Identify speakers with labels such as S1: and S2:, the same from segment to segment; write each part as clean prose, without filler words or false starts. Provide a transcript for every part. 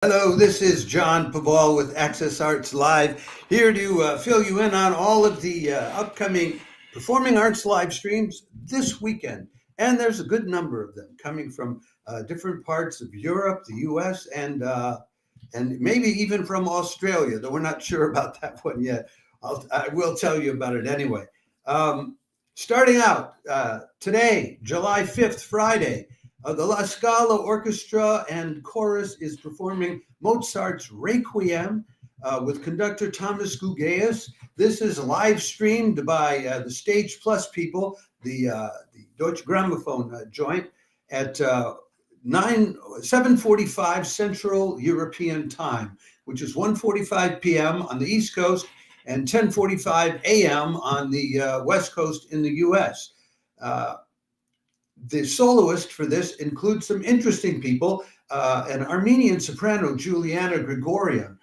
S1: Hello, this is John Paval with Access Arts Live, here to fill you in on all of the upcoming performing arts live streams this weekend. And there's a good number of them coming from different parts of Europe, the US, and maybe even from Australia, though we're not sure about that one yet. I will tell you about it anyway. Starting out today, July 5th, Friday, the La Scala Orchestra and Chorus is performing Mozart's Requiem with conductor Thomas Gugeus. This is live streamed by the Stage Plus people, the Deutsche Grammophon joint, at 7:45 Central European Time, which is 1:45 p.m. on the East Coast and 10:45 a.m. on the West Coast in the U.S. The soloist for this includes some interesting people, an Armenian soprano, Juliana Grigorian,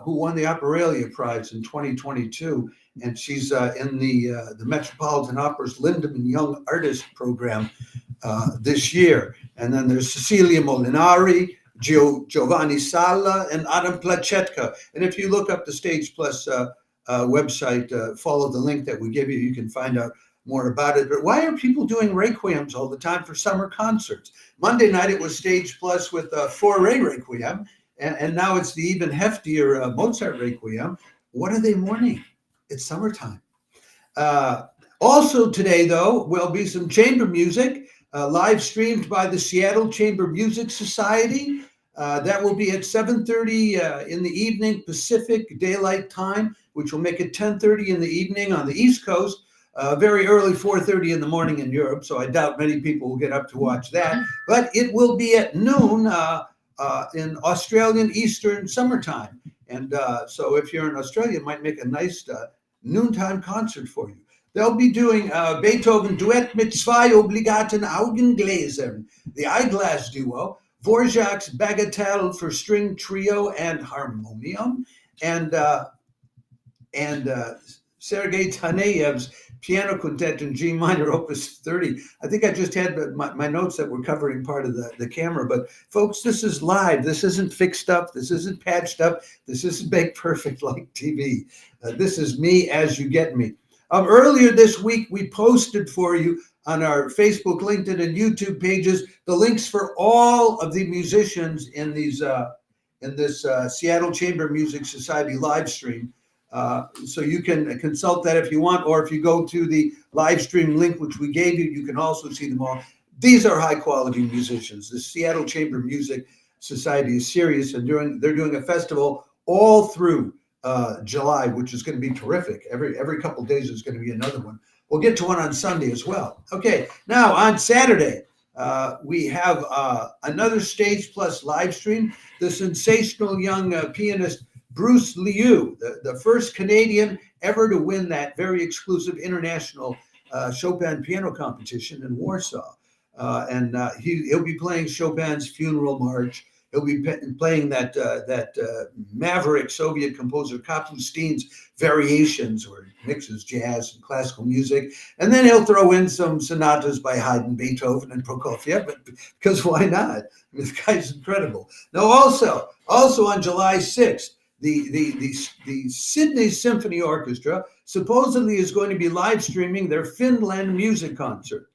S1: who won the Operalia Prize in 2022, and she's in the Metropolitan Opera's Lindemann Young Artist Program this year. And then there's Cecilia Molinari, Giovanni Sala, and Adam Placetka. And if you look up the Stage Plus website, follow the link that we give you, you can find out more about it. But why are people doing requiems all the time for summer concerts? Monday night it was Stage Plus with Fauré Requiem, and now it's the even heftier Mozart Requiem. What are they mourning? It's summertime. Also today, though, will be some chamber music live streamed by the Seattle Chamber Music Society. That will be at 7:30 in the evening Pacific Daylight Time, which will make it 10:30 in the evening on the East Coast. Very early, 4:30 in the morning in Europe, so I doubt many people will get up to watch that. But it will be at noon in Australian Eastern summertime. And so if you're in Australia, it might make a nice noontime concert for you. They'll be doing Beethoven Duett mit zwei obligaten Augengläsern, the eyeglass duo, Dvorak's Bagatelle for string trio and harmonium, and Sergei Taneyev's Piano Quintet in G minor, Opus 30. I think I just had my notes that were covering part of the camera, but folks, this is live. This isn't fixed up. This isn't patched up. This isn't baked perfect like TV. This is me as you get me. Earlier this week, we posted for you on our Facebook, LinkedIn, and YouTube pages the links for all of the musicians in these in this Seattle Chamber Music Society live stream. So you can consult that if you want, or if you go to the live stream link, which we gave you, you can also see them all. These are high quality musicians. The Seattle Chamber Music Society is serious, and they're doing a festival all through July, which is going to be terrific. Every couple of days there's going to be another one. We'll get to one on Sunday as well. Okay, now on Saturday, we have another Stage Plus live stream. The sensational young pianist Bruce Liu, the first Canadian ever to win that very exclusive international Chopin piano competition in Warsaw. And he'll be playing Chopin's Funeral March. He'll be playing that maverick Soviet composer Kapustin's Variations, where he mixes jazz and classical music. And then he'll throw in some sonatas by Haydn, Beethoven, and Prokofiev, because why not? This guy's incredible. Now, also on July 6th, the Sydney Symphony Orchestra supposedly is going to be live streaming their Finland music concert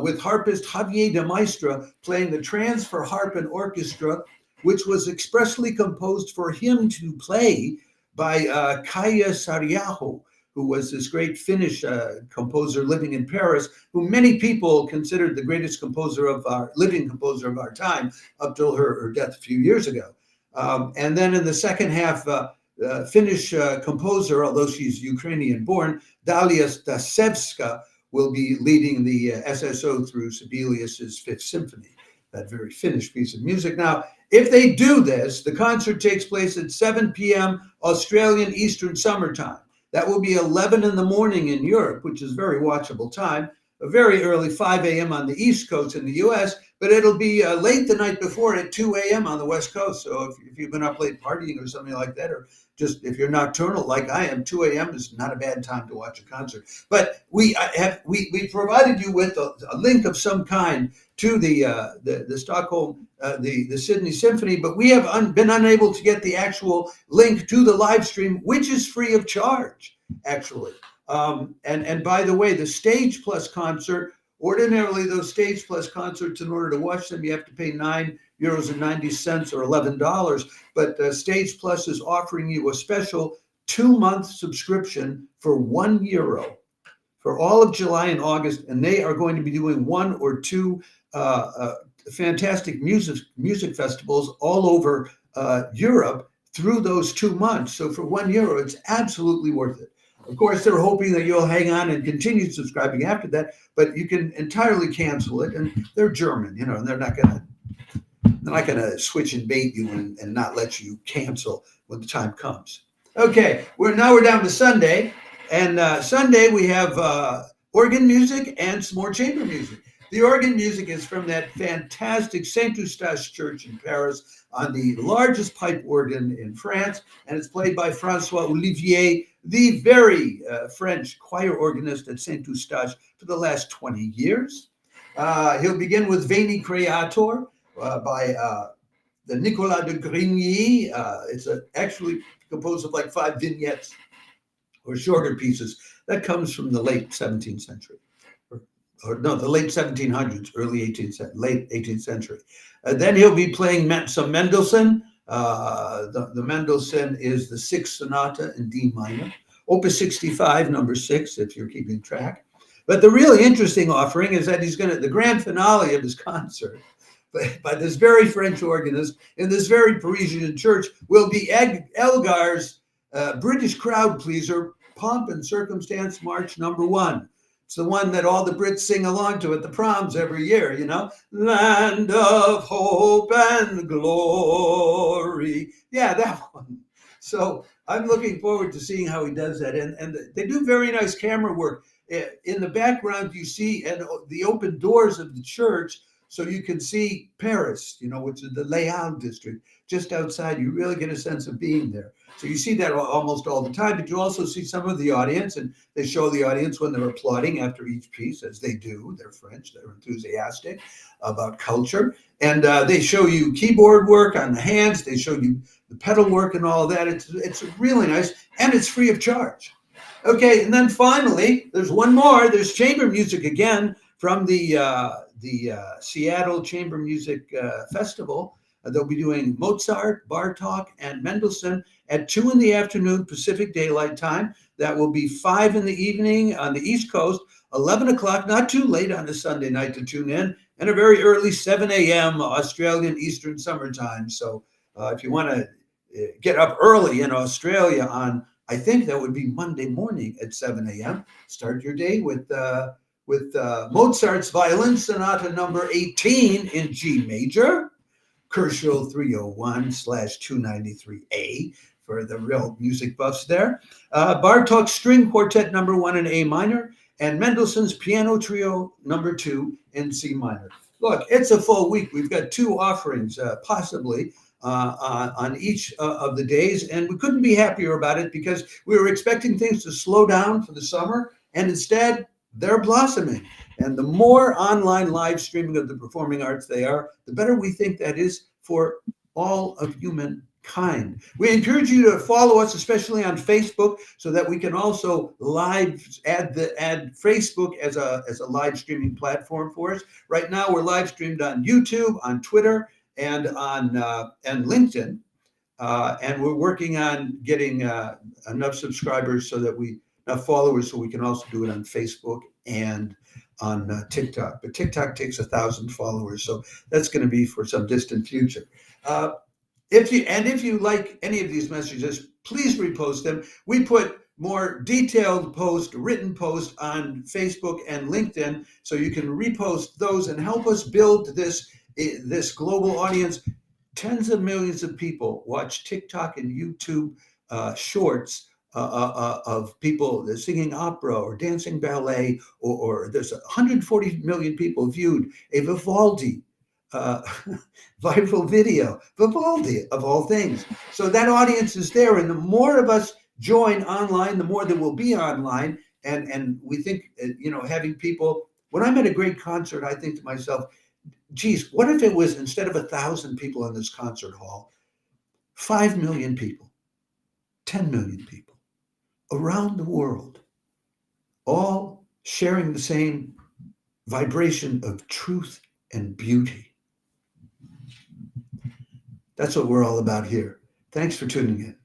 S1: with harpist Javier de Maistra playing the Transfer Harp and Orchestra, which was expressly composed for him to play by Kaija Saariaho, who was this great Finnish composer living in Paris, who many people considered the greatest living composer of our time up till her death a few years ago. And then in the second half, Finnish composer, although she's Ukrainian-born, Dalia Stasevska, will be leading the SSO through Sibelius's Fifth Symphony, that very Finnish piece of music. Now, if they do this, the concert takes place at 7 p.m. Australian Eastern Summertime. That will be 11 in the morning in Europe, which is very watchable time. A very early 5 a.m. on the East Coast in the U.S., but it'll be late the night before at 2 a.m. on the West Coast. So if you've been up late partying or something like that, or just if you're nocturnal like I am, 2 a.m. is not a bad time to watch a concert. But we provided you with a link of some kind to the Stockholm, the Sydney Symphony, but we have been unable to get the actual link to the live stream, which is free of charge, actually. And by the way, the Stage Plus concert, ordinarily those Stage Plus concerts, in order to watch them, you have to pay €9.90 or $11. But Stage Plus is offering you a special 2-month subscription for €1 for all of July and August, and they are going to be doing 1 or 2 fantastic music festivals all over Europe through those 2 months. So for €1, it's absolutely worth it. Of course, they're hoping that you'll hang on and continue subscribing after that, but you can entirely cancel it. And they're German, and they're not gonna switch and bait you and not let you cancel when the time comes. Okay, we're down to Sunday, and Sunday we have organ music and some more chamber music. The organ music is from that fantastic Saint Eustache Church in Paris, on the largest pipe organ in France, and it's played by François Olivier, the very French choir organist at Saint Eustache for the last 20 years. He'll begin with Veni Creator by the Nicolas de Grigny. It's actually composed of like 5 vignettes or shorter pieces. That comes from the late 17th century. The late 1700s, late 18th century. Then he'll be playing some Mendelssohn. The Mendelssohn is the 6th Sonata in D minor, Opus 65, number 6, if you're keeping track. But the really interesting offering is that the grand finale of his concert by this very French organist in this very Parisian church will be Elgar's British crowd pleaser, Pomp and Circumstance March number 1. It's the one that all the Brits sing along to at the proms every year, Land of hope and glory. Yeah, that one. So I'm looking forward to seeing how he does that. And they do very nice camera work. In the background, you see the open doors of the church, so you can see Paris, which is the Les Halles district, just outside. You really get a sense of being there. So you see that almost all the time, but you also see some of the audience, and they show the audience when they're applauding after each piece, as they do. They're French, they're enthusiastic about culture. And they show you keyboard work on the hands, they show you the pedal work and all of that. It's really nice, and it's free of charge. Okay, and then finally, there's one more. There's chamber music again from the Seattle Chamber Music Festival. They'll be doing Mozart, Bartók, and Mendelssohn at 2 p.m. Pacific Daylight Time. That will be 5 p.m. on the East Coast, 11 o'clock, not too late on a Sunday night to tune in, and a very early 7 a.m. Australian Eastern Summer Time. So if you want to get up early in Australia on, I think that would be Monday morning at 7 a.m., start your day with Mozart's Violin Sonata number 18 in G major, Kerschel 301/293A for the real music buffs there. Bartók's String Quartet number 1 in A minor, and Mendelssohn's Piano Trio number 2 in C minor. Look, it's a full week. We've got 2 offerings, possibly, on each of the days, and we couldn't be happier about it because we were expecting things to slow down for the summer, and instead, they're blossoming. And the more online live streaming of the performing arts they are, the better we think that is for all of humankind. We encourage you to follow us, especially on Facebook, so that we can also add Facebook as a live streaming platform for us. Right now, we're live streamed on YouTube, on Twitter, and on and LinkedIn. And we're working on getting enough subscribers so that enough followers so we can also do it on Facebook and on TikTok. But TikTok takes 1,000 followers, so that's going to be for some distant future. If you like any of these messages, please repost them. We put more detailed written posts on Facebook and LinkedIn, so you can repost those and help us build this global audience. Tens of millions of people watch TikTok and YouTube shorts of people singing opera or dancing ballet, or there's 140 million people viewed a Vivaldi uh, viral video, Vivaldi of all things. So that audience is there, and the more of us join online, the more there will be online. And we think, having people. When I'm at a great concert, I think to myself, geez, what if it was, instead of 1,000 people in this concert hall, 5 million people, 10 million people around the world, all sharing the same vibration of truth and beauty. That's what we're all about here. Thanks for tuning in.